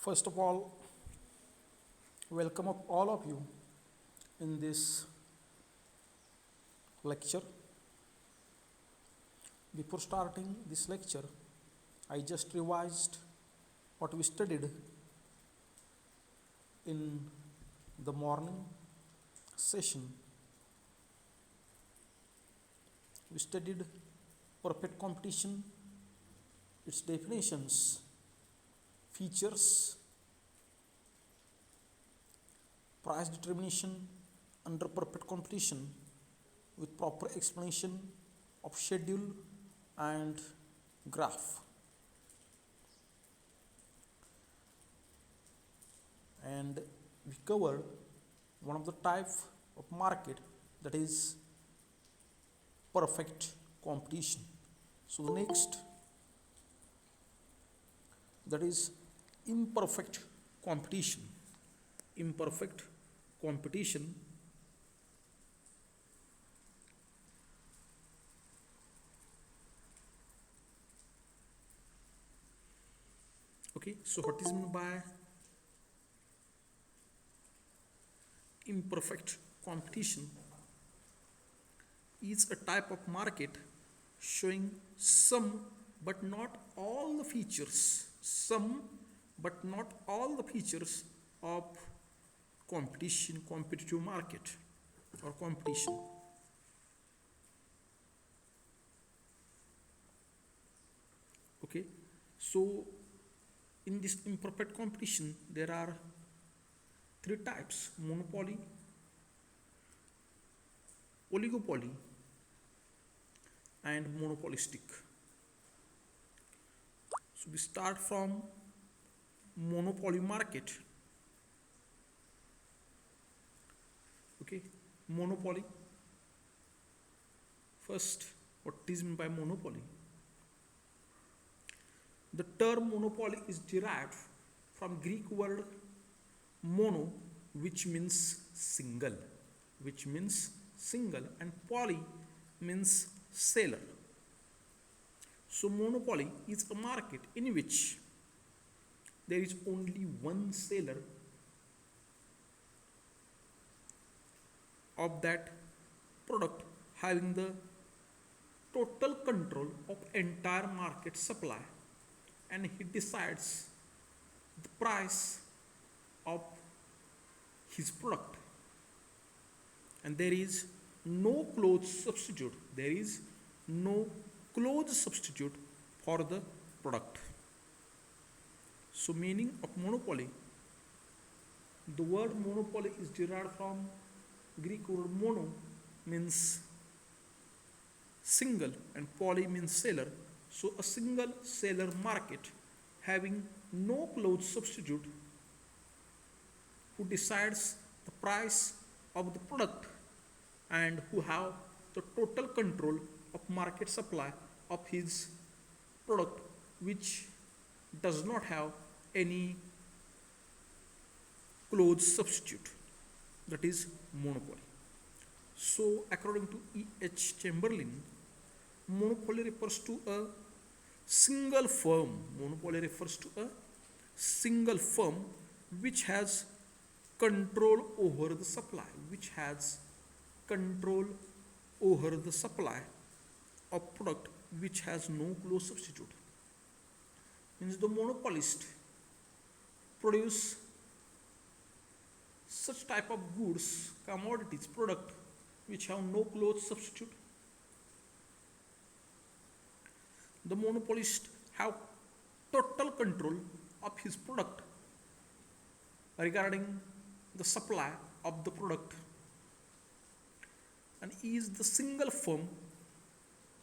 First of all, welcome up all of you in this lecture. Before starting this lecture, I just revised what we studied in the morning session. We studied perfect competition, its definitions, features, price determination under perfect competition with proper explanation of schedule and graph. And we covered one of the type of market, that is perfect competition. So the next, that is imperfect competition. Imperfect competition okay, so what is meant by imperfect competition? Is a type of market showing some but not all the features, of competitive market or competition. Okay, so in this imperfect competition there are three types: monopoly, oligopoly, and monopolistic. So we start from monopoly market. Okay, monopoly. First, what is meant by monopoly? The term monopoly is derived from Greek word mono, which means single, and poly means seller. So monopoly is a market in which there is only one seller of that product, having the total control of entire market supply, and he decides the price of his product, and there is no close substitute for the product. So meaning of monopoly, the word monopoly is derived from Greek word mono, means single, and poly means seller. So a single seller market having no close substitute, who decides the price of the product and who have the total control of market supply of his product, which does not have any close substitute, that is monopoly. So according to E.H. Chamberlain, monopoly refers to a single firm. Which has control over the supply, of product which has no close substitute. Means the monopolist produce such type of goods, commodities, product which have no close substitute. The monopolist have total control of his product regarding the supply of the product, and is the single firm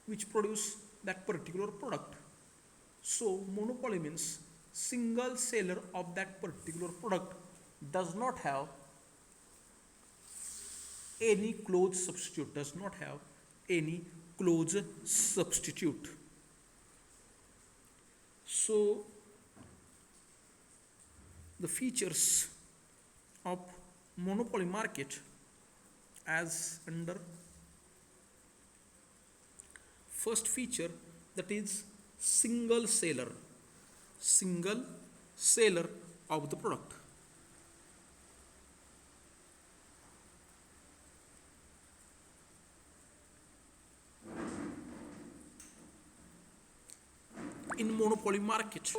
which produce that particular product. So monopoly means single seller of that particular product does not have any close substitute. So the features of monopoly market as under first feature, that is single seller of the product. In monopoly market,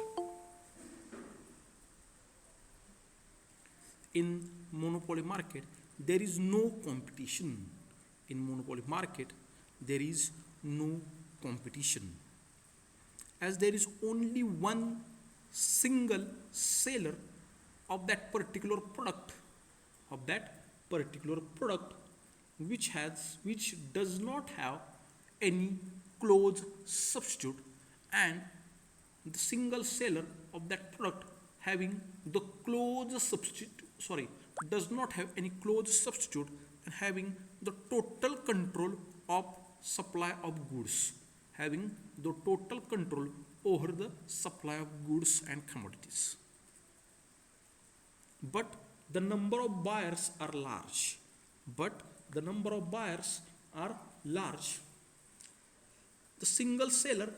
in monopoly market, there is no competition. In monopoly market, there is no competition, as there is only one single seller of that particular product, of that particular product, which does not have any close substitute, and the single seller of that product having the close substitute, does not have any close substitute, and having the total control of supply of goods, having the total control over the supply of goods and commodities. But the number of buyers are large. But the number of buyers are large. The single seller,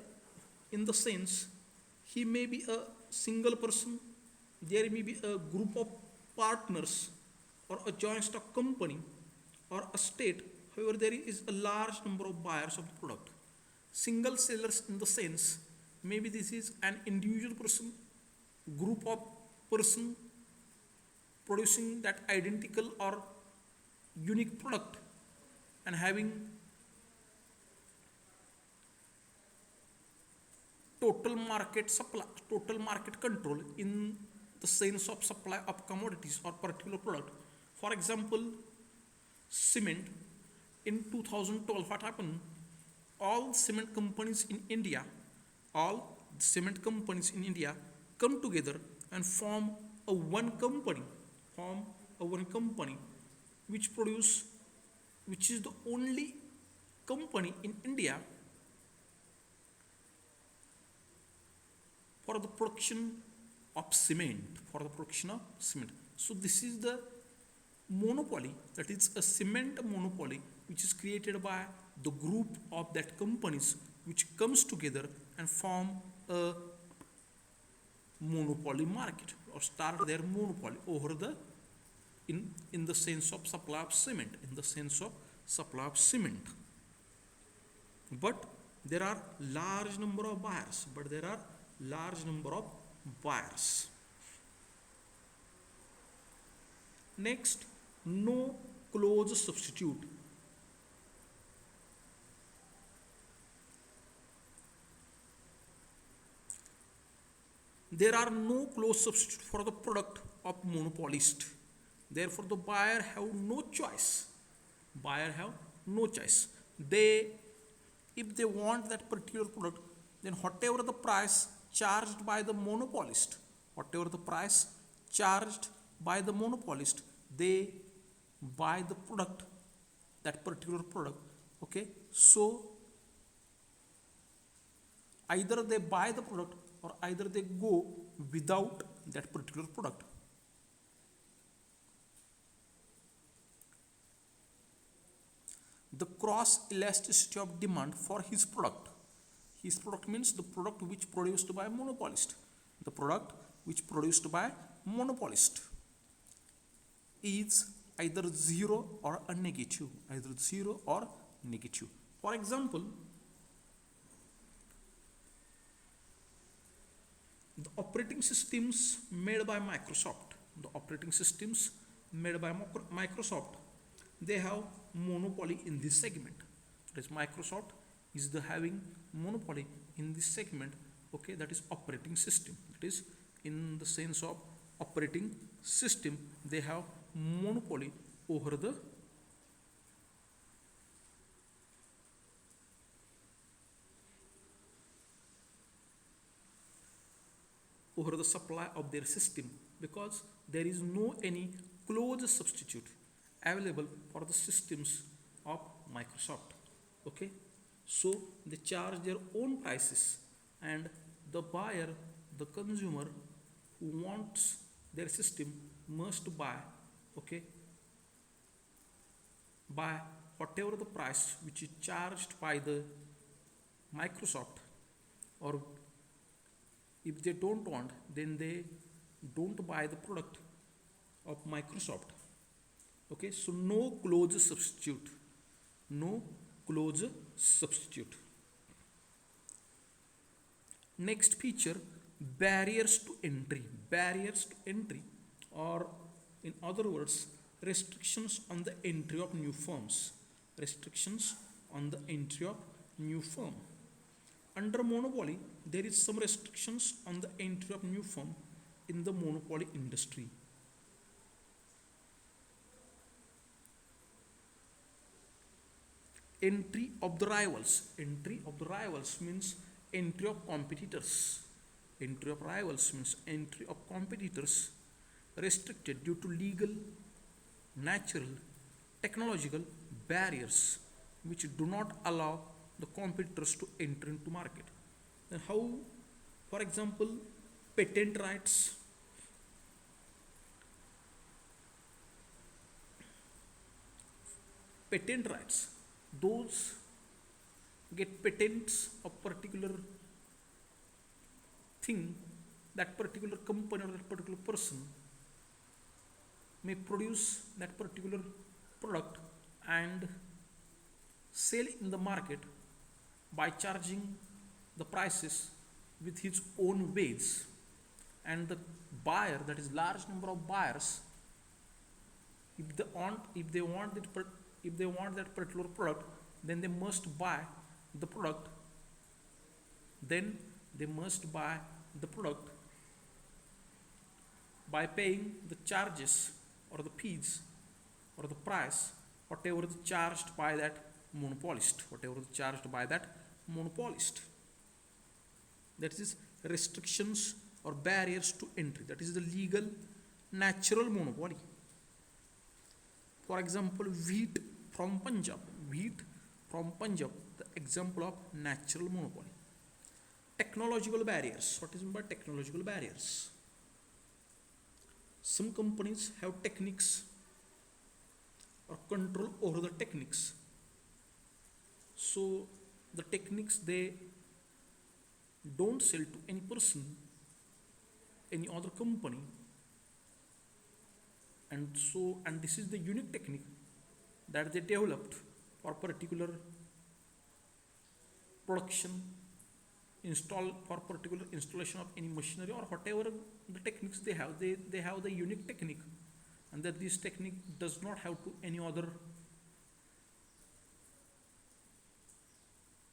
in the sense, he may be a single person, there may be a group of partners, or a joint stock company, or a state. However, there is a large number of buyers of the product. Single sellers, in the sense, maybe this is an individual person, group of person producing that identical or unique product, and having total market supply, total market control in the sense of supply of commodities or particular product. For example, cement. In 2012, what happened? All cement companies in India, all cement companies in India come together and form a one company, which is the only company in India for the production of cement, So this is the monopoly, that is a cement monopoly, which is created by the group of that companies which comes together and form a monopoly market, or start their monopoly over the in the sense of supply of cement, But there are large number of buyers. Next, no close substitute. There are no close substitute for the product of monopolist. Therefore, the buyer have no choice. If they want that particular product, then whatever the price charged by the monopolist, they buy the product, that particular product. Okay, so either they buy the product or either they go without that particular product. The cross elasticity of demand for his product. His product means the product which produced by monopolist. Is either zero or a negative. For example, the operating systems made by Microsoft, they have monopoly in this segment. That is, Microsoft is the having monopoly in this segment. Okay, that is operating system. That is, in the sense of operating system, they have monopoly over the supply of their system, because there is no any close substitute available for the systems of Microsoft. Okay, so they charge their own prices, and the buyer, the consumer who wants their system must buy, by whatever the price which is charged by the Microsoft, or if they don't want, then they don't buy the product of Microsoft. Okay, so no close substitute. No close substitute. Next feature, barriers to entry. Barriers to entry, or in other words, restrictions on the entry of new firms. Restrictions on the entry of new firm. Under monopoly, there is some restrictions on the entry of new firm in the monopoly industry. Entry of the rivals. Entry of the rivals means entry of competitors. Entry of rivals means entry of competitors restricted due to legal, natural, technological barriers which do not allow the competitors to enter into market. Then how, for example, patent rights. Patent rights, those get patents of particular thing, that particular company or that particular person may produce that particular product and sell in the market by charging the prices with his own ways, and the buyer, that is large number of buyers, if they want that particular product, then they must buy the product. Then they must buy the product by paying the charges or the fees or the price, whatever is charged by that monopolist. Whatever is charged by that monopolist. That is restrictions or barriers to entry. That is the legal, natural monopoly. For example, wheat from Punjab. Wheat from Punjab, the example of natural monopoly. Technological barriers. What is meant by technological barriers? Some companies have techniques or control over the techniques. So the techniques they don't sell to any person, any other company, and this is the unique technique that they developed for particular production, for particular installation of any machinery or whatever the techniques they have. They have the unique technique, and that this technique does not have to any other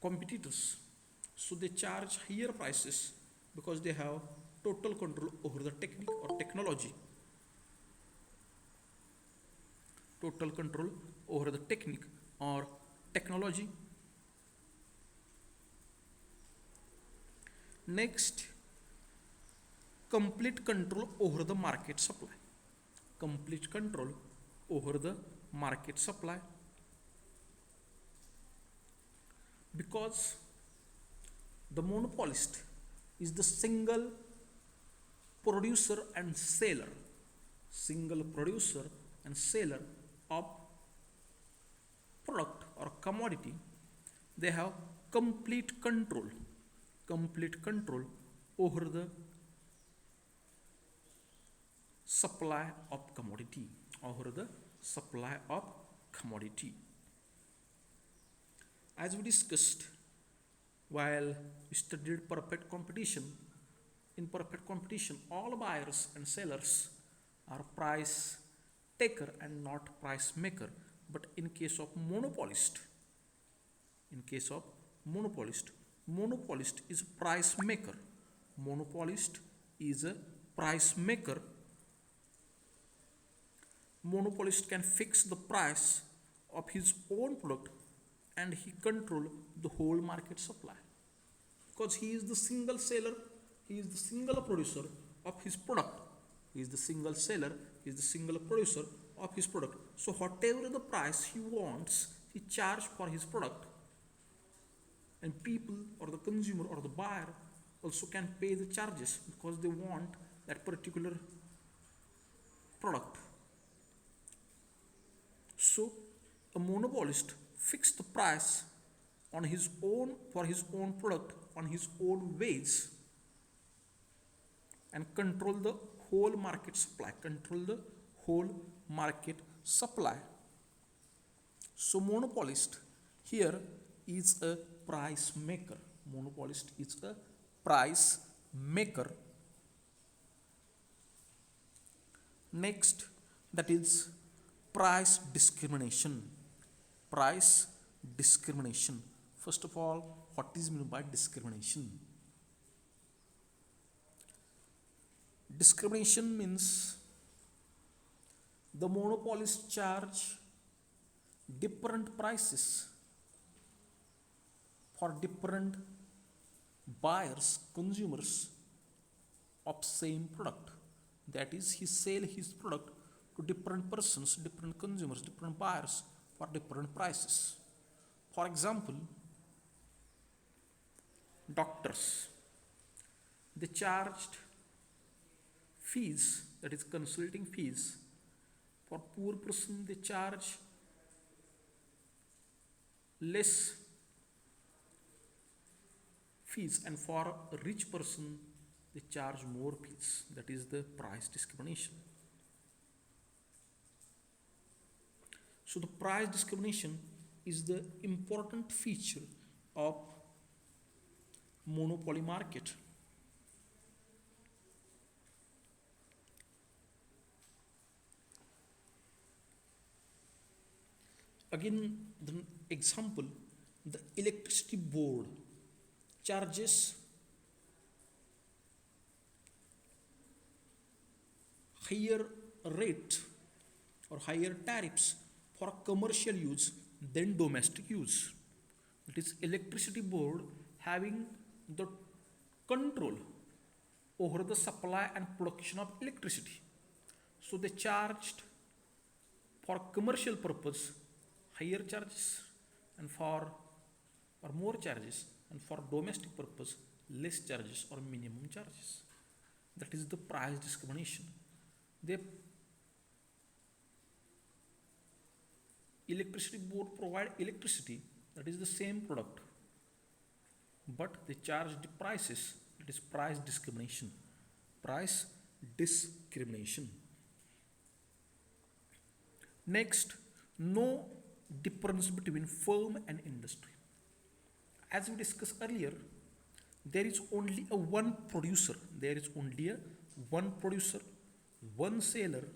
competitors. So they charge higher prices because they have total control over the technique or technology. Total control over the technique or technology. Next, complete control over the market supply. Complete control over the market supply. Because the monopolist is the single producer and seller. Single producer and seller of product or commodity. They have complete control over the supply of commodity, As we discussed while we studied perfect competition, in perfect competition all buyers and sellers are price taker and not price maker. But in case of monopolist, monopolist is price maker. Monopolist is a price maker. Monopolist can fix the price of his own product and he control the whole market supply, because he is the single seller, he is the single producer of his product. He is the single seller, he is the single producer of his product. So whatever the price he wants, he charge for his product, and people or the consumer or the buyer also can pay the charges because they want that particular product. So a monopolist fix the price on his own for his own product on his own ways and control the whole market supply, control the whole market supply. So monopolist here is a price maker. Monopolist is a price maker. Next, that is price discrimination. Price discrimination. First of all, what is meant by discrimination? Discrimination means the monopolists charge different prices for different buyers, consumers of same product. That is, he sell his product to different persons, different consumers, different buyers for different prices. For example, doctors, they charged fees, that is consulting fees. For poor person they charge less fees, and for a rich person they charge more fees. That is the price discrimination. So the price discrimination is the important feature of monopoly market. Again, the example, the electricity board charges higher rate or higher tariffs for commercial use than domestic use. It is electricity board having the control over the supply and production of electricity. So they charged for commercial purpose higher charges, and for or more charges, and for domestic purpose less charges or minimum charges. That is the price discrimination. The electricity board provide electricity, that is the same product, but they charge the prices. It is price discrimination. Price discrimination. Next, no difference between firm and industry. As we discussed earlier, there is only a one producer. There is only a one producer, one seller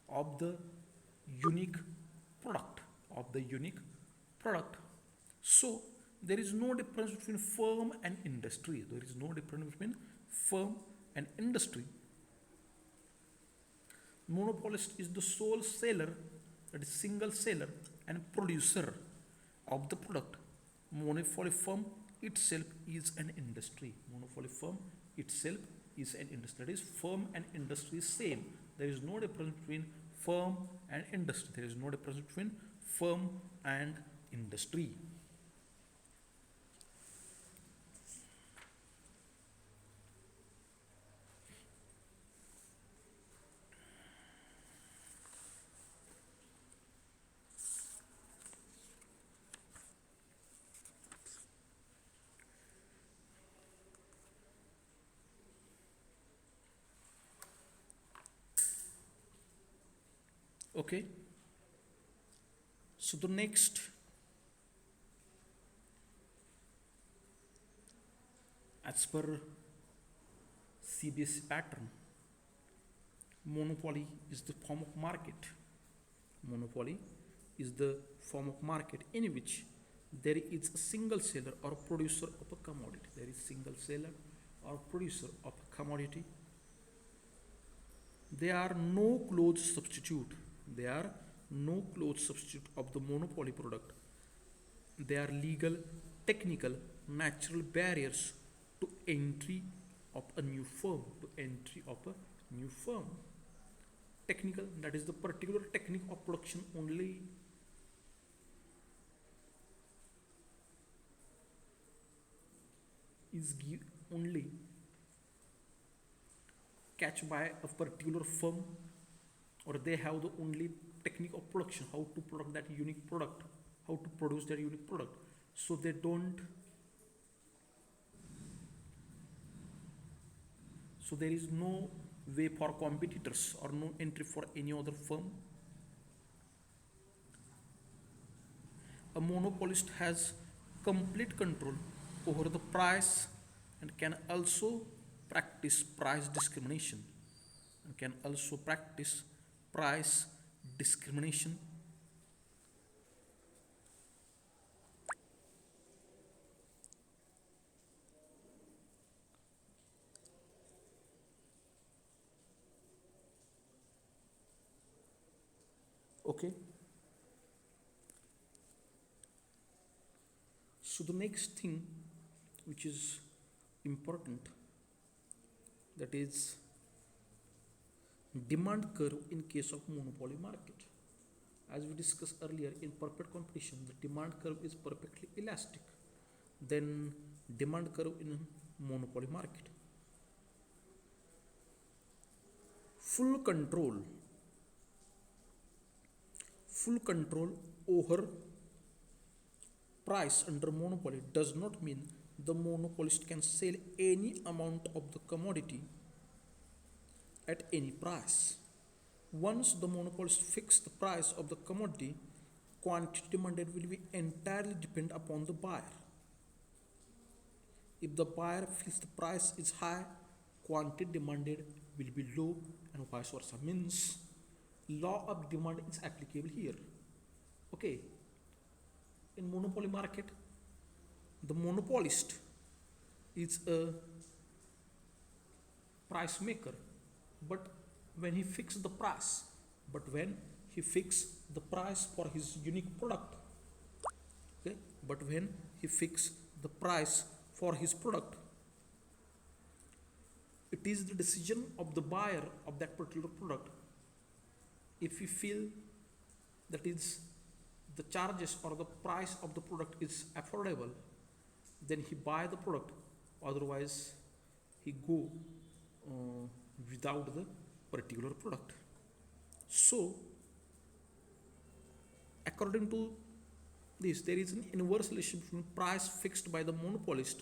of the unique product. So there is no difference between firm and industry. There is no difference between firm and industry. Monopolist is the sole seller, that is single seller and producer of the product. Monopoly firm itself is an industry. Monopoly firm itself is an industry. That is, firm and industry is same. There is no difference between firm and industry. There is no difference between firm and industry. Okay, so the next, as per CBSE pattern, monopoly is the form of market. Monopoly is the form of market in which there is a single seller or producer of a commodity. There is single seller or producer of a commodity. There are no close substitute. There are no close substitute of the monopoly product. There are legal, technical, natural barriers to entry of a new firm. Technical, that is the particular technique of production only is only catch by a particular firm, or they have the only technique of production, how to produce that unique product, so they don't, so there is no way for competitors or no entry for any other firm. A monopolist has complete control over the price and can also practice price discrimination and can also practice price discrimination. Okay, so the next thing which is important, that is demand curve in case of monopoly market. As we discussed earlier, in perfect competition the demand curve is perfectly elastic. Then demand curve in monopoly market, full control over price under monopoly does not mean the monopolist can sell any amount of the commodity at any price. Once the monopolist fixes the price of the commodity, quantity demanded will be entirely depend upon the buyer. If the buyer feels the price is high, quantity demanded will be low, and vice versa. Means law of demand is applicable here. Okay, in monopoly market, the monopolist is a price maker, but when he fixes the price, for his unique product, okay, but when he fixes the price for his product, it is the decision of the buyer of that particular product. If he feel that is the charges or the price of the product is affordable, then he buy the product, otherwise he go without the particular product. So according to this, there is an inverse relationship between price fixed by the monopolist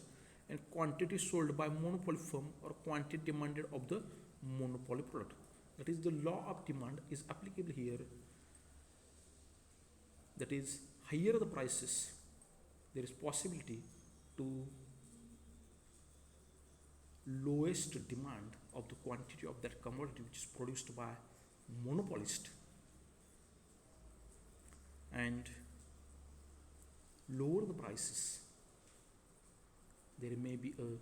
and quantity sold by monopoly firm or quantity demanded of the monopoly product. That is, the law of demand is applicable here. That is, higher the prices, there is possibility to lowest demand of the quantity of that commodity which is produced by monopolist, and lower the prices, there may be a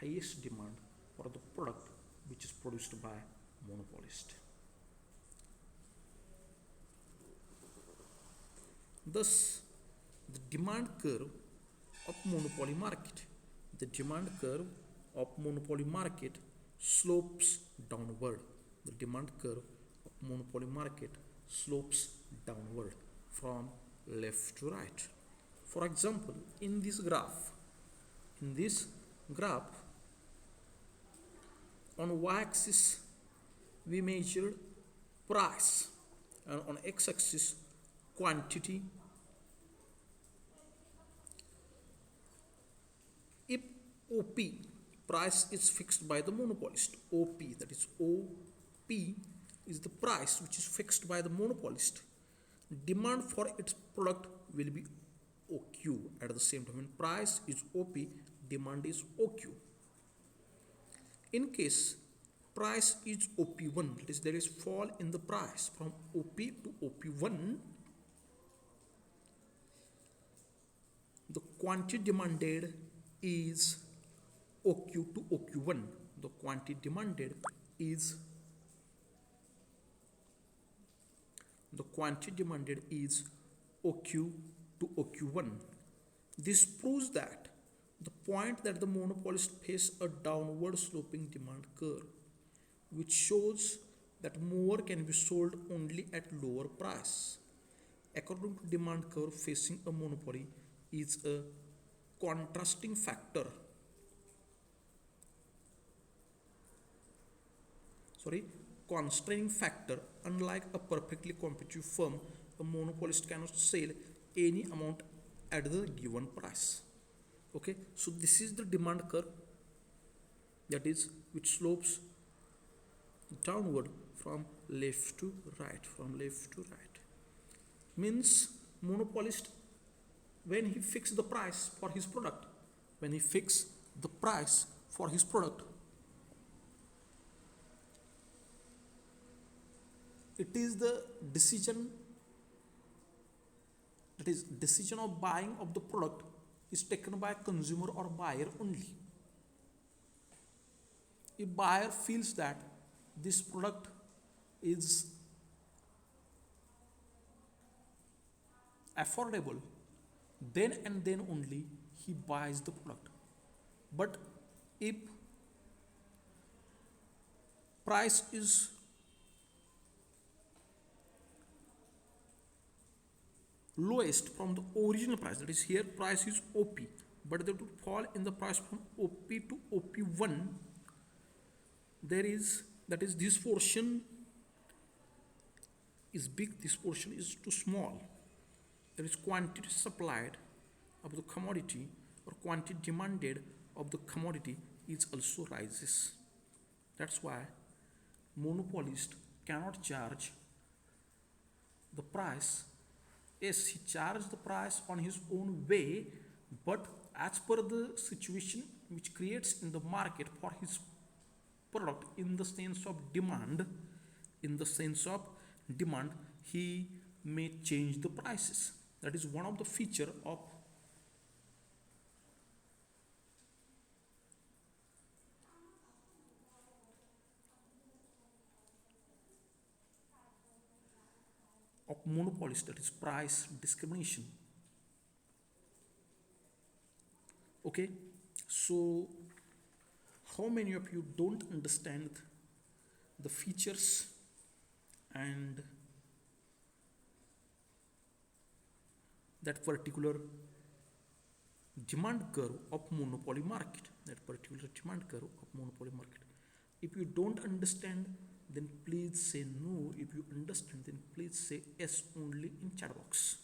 highest demand for the product which is produced by monopolist. Thus, the demand curve of monopoly market, slopes downward. The demand curve of monopoly market slopes downward from left to right. For example, in this graph, on y-axis we measured price, and on x-axis quantity. If OP, price, is fixed by the monopolist, OP, that is OP is the price which is fixed by the monopolist, demand for its product will be OQ at the same time. When price is OP, demand is OQ. In case price is OP1, that is, there is fall in the price from OP to OP1, the quantity demanded is OQ to OQ1. The quantity demanded is OQ to OQ1. This proves that the point that the monopolist face a downward sloping demand curve, which shows that more can be sold only at lower price. According to demand curve, facing a monopoly is a contrasting factor. Constraining factor. Unlike a perfectly competitive firm, a monopolist cannot sell any amount at the given price. Okay, so this is the demand curve, that is, which slopes downward from left to right, from left to right. Means monopolist, when he fix the price for his product, when he fix the price for his product, it is the decision, that is decision of buying of the product is taken by consumer or buyer only. If buyer feels that this product is affordable, then and then only he buys the product. But if price is lowest from the original price, that is here price is OP, but they would fall in the price from OP to OP1, there is, that is this portion is big, this portion is too small. There is quantity supplied of the commodity or quantity demanded of the commodity is also rises. That's why monopolist cannot charge the price. Yes, he charged the price on his own way, but as per the situation which creates in the market for his product, in the sense of demand, he may change the prices. That is one of the feature of monopolist, that is price discrimination. Okay, so how many of you don't understand the features and that particular demand curve of monopoly market, If you don't understand, then please say no. If you understand, then please say yes only in chat box.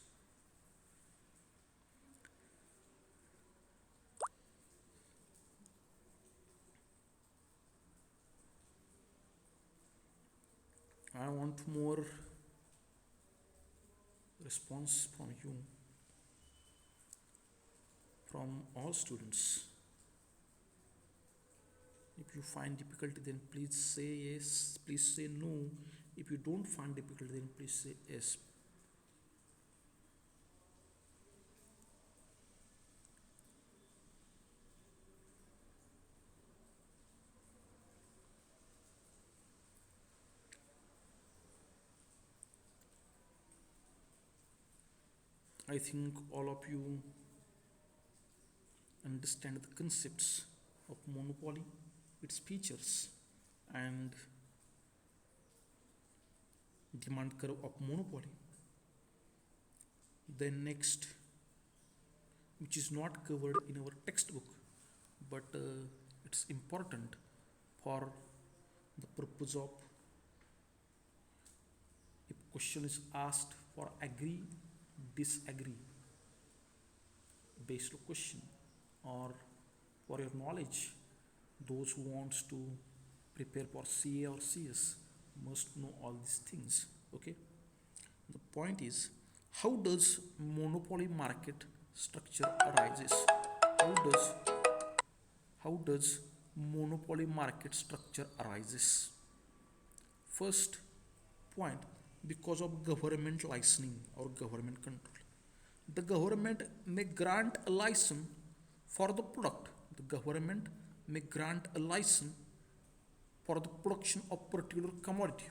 I want more response from you, from all students. If you find difficulty, then please say yes, please say no. If you don't find difficulty, then please say yes. I think all of you understand the concepts of monopoly, its features, and demand curve of monopoly. Then next, which is not covered in our textbook, but it's important for the purpose of, if question is asked for agree, disagree based question, or for your knowledge, those who wants to prepare for CA or CS must know all these things. Okay, the point is, how does monopoly market structure arises? How does monopoly market structure arises? First point, because of government licensing or government control. The government may grant a license for the product. The government may grant a license for the production of particular commodity,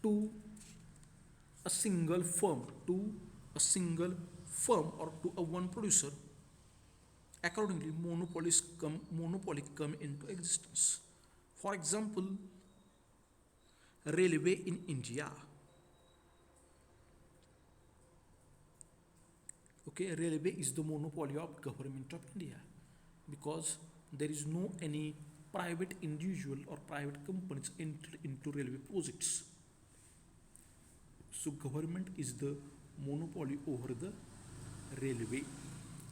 to a single firm, or to a one producer. Accordingly, monopoly come into existence. For example, railway in India. Okay, railway is the monopoly of government of India, because there is no any private individual or private companies into railway projects. So government is the monopoly over the railway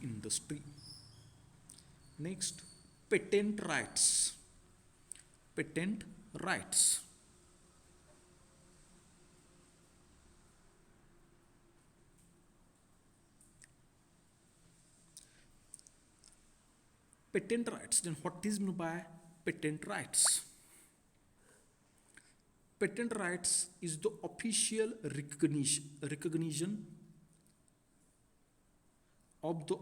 industry. Next, patent rights. Patent rights. Patent rights. Then what is meant by patent rights? Patent rights is the official recognition of the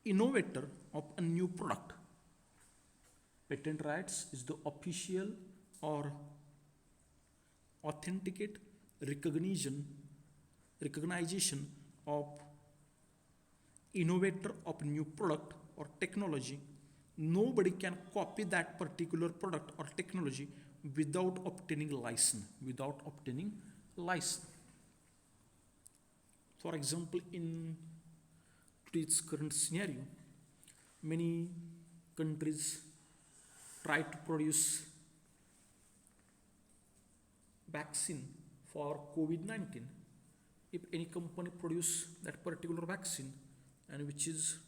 innovator of a new product. Patent rights is the official or authenticate recognition of innovator of new product or technology. Nobody can copy that particular product or technology without obtaining license. For example, in today's current scenario, many countries try to produce vaccine for COVID-19. If any company produce that particular vaccine and which is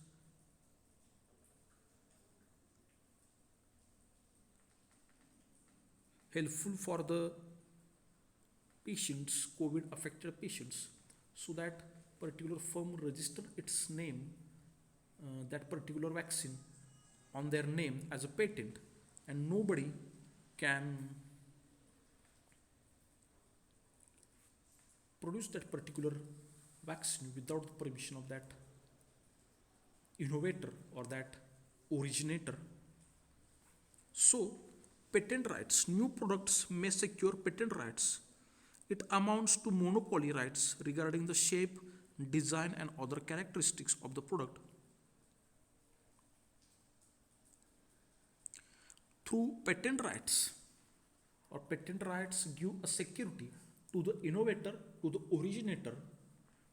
helpful for the patients, COVID affected patients, so that particular firm register its name, that particular vaccine on their name as a patent, and nobody can produce that particular vaccine without the permission of that innovator or that originator. So patent rights, new products may secure patent rights. It amounts to monopoly rights regarding the shape, design and other characteristics of the product. Through patent rights give a security to the innovator, to the originator,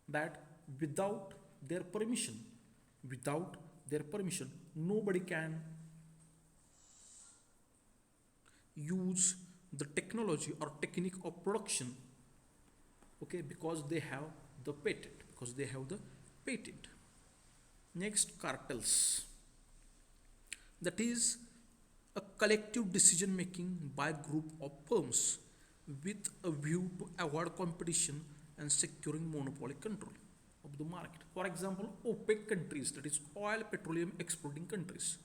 that without their permission, nobody can use the technology or technique of production, okay, because they have the patent. Next, cartels. That is a collective decision making by group of firms with a view to avoid competition and securing monopoly control of the market. For example, OPEC countries, that is oil petroleum exporting countries.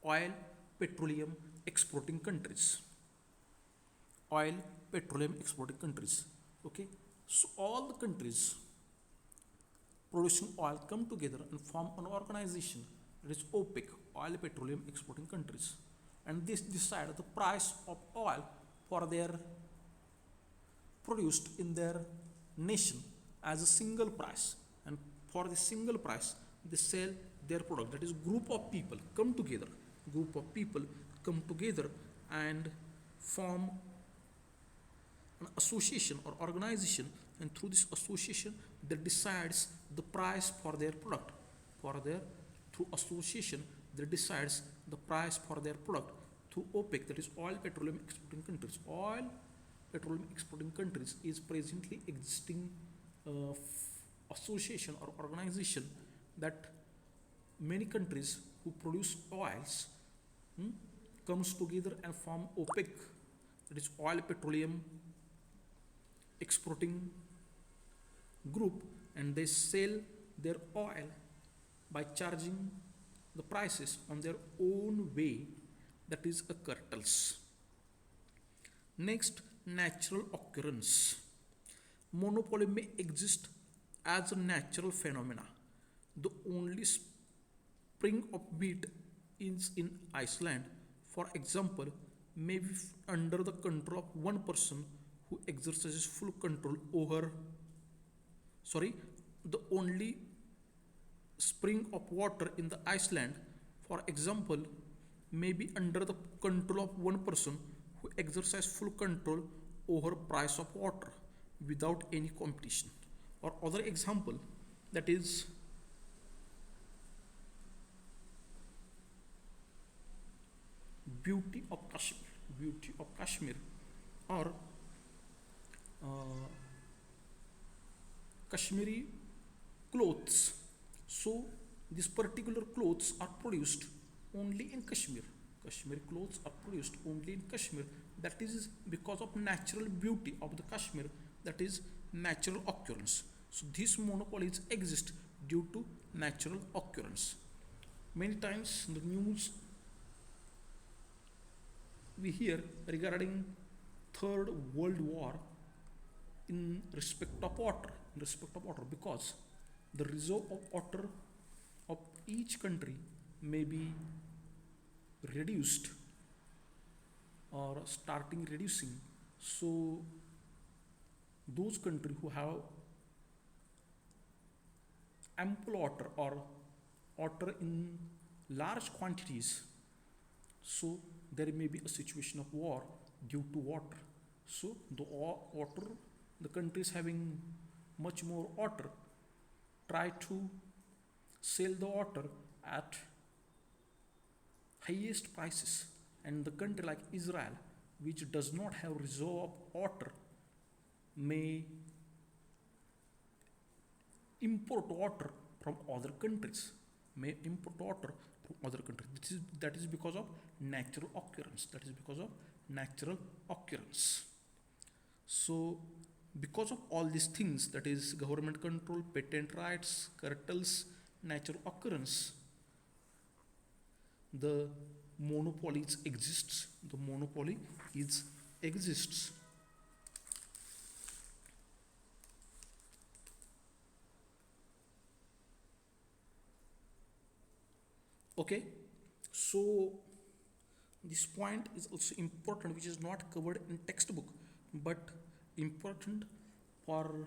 Oil petroleum exporting countries. Okay, so all the countries producing oil come together and form an organization, that is OPEC, oil petroleum exporting countries, and this decide the price of oil for their produced in their nation as a single price, and for the single price they sell their product. That is group of people come together and form an association or organization, and through this association they decides the price for their product. Through association they decides the price for their product through OPEC, that is oil petroleum exporting countries. Oil petroleum exporting countries is presently existing association or organization that many countries who produce oils comes together and form OPEC, that is oil petroleum exporting group, and they sell their oil by charging the prices on their own way, that is a cartels. Next, natural occurrence. Monopoly may exist as a natural phenomena. The only spring of wheat is in Iceland, for example, may be under the control of one person who exercises full control over, the only spring of water in the Iceland, for example, may be under the control of one person who exercises full control over price of water without any competition. Or other example, that is beauty of Kashmir, or Kashmiri clothes. So these particular clothes are produced only in Kashmir. Kashmiri clothes are produced only in Kashmir. That is because of natural beauty of the Kashmir, that is natural occurrence. So these monopolies exist due to natural occurrence. Many times the news we hear regarding Third World War in respect of water, because the reserve of water of each country may be reduced or starting reducing. So those countries who have ample water or water in large quantities, so there may be a situation of war due to water. So the water, the countries having much more water try to sell the water at highest prices, and the country like Israel, which does not have reserve of water, may import water from other countries, that is because of natural occurrence, So because of all these things, that is government control, patent rights, cartels, natural occurrence, the monopoly exists. Okay, so this point is also important, which is not covered in textbook, but important for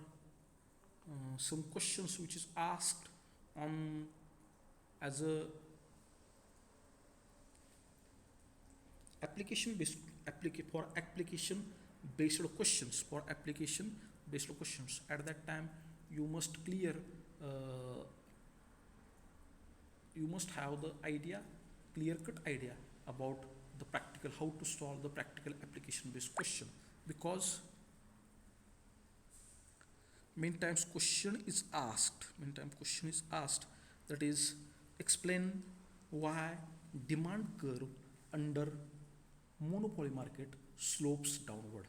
some questions which is asked on as a application based application based questions. At that time you must uh, have the clear cut idea about the practical, how to solve the practical application based question, because many times question is asked, that is explain why demand curve under monopoly market slopes downward,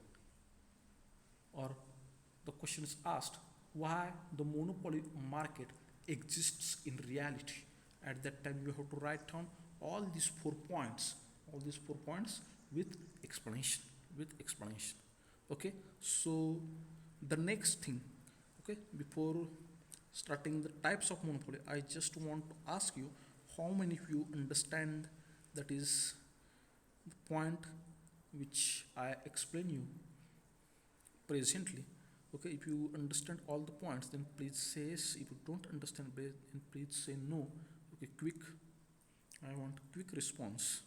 or the question is asked why the monopoly market exists in reality. At that time you have to write down all these 4 points, with explanation. Okay, so the next thing, okay, before starting the types of monopoly, I just want to ask you how many of you understand, that is the point which I explain you presently. Okay, if you understand all the points, then please say yes. If you don't understand, then please say no. Okay, quick, I want quick response.